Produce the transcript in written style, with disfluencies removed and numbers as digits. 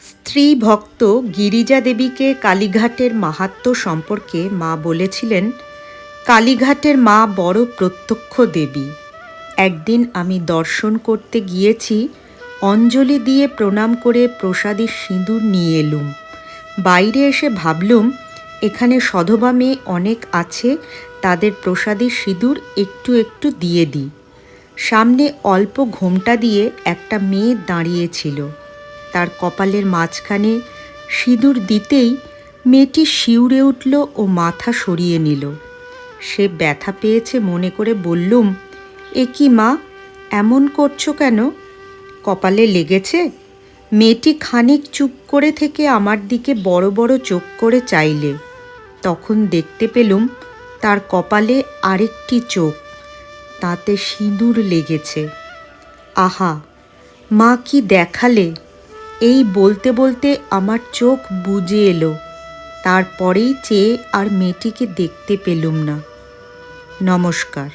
স্ত্রী ভক্ত গিরিজা দেবীকে কালীঘাটের মাহাত্ম্য সম্পর্কে মা বলেছিলেন, কালীঘাটের মা বড় প্রত্যক্ষ দেবী। একদিন আমি দর্শন করতে গিয়েছি, অঞ্জলি দিয়ে প্রণাম করে প্রসাদী সিঁদুর নিয়ে এলুম। বাইরে এসে ভাবলুম, এখানে সধবা মেয়ে অনেক আছে, তাদের প্রসাদী সিঁদুর একটু একটু দিয়ে দিই। সামনে অল্প ঘোমটা দিয়ে একটা মেয়ে দাঁড়িয়েছিল। তার কপালের মাঝখানে সিঁদুর দিতেই মেয়েটি শিউরে উঠল ও মাথা সরিয়ে নিল। সে ব্যথা পেয়েছে মনে করে বললুম, এ কি মা, এমন করছো কেন? কপালে লেগেছে? মেয়েটি খানিক চুপ করে থেকে আমার দিকে বড় বড় চোখ করে চাইলে। তখন দেখতে পেলুম তার কপালে আরেকটি চোখ, তাতে সিঁদুর লেগেছে। আহা, মা কি দেখালে! এই বলতে বলতে আমার চোখ বুজে এলো। তারপরেই চেয়ে আর মেয়েটিকে দেখতে পেলুম না। নমস্কার।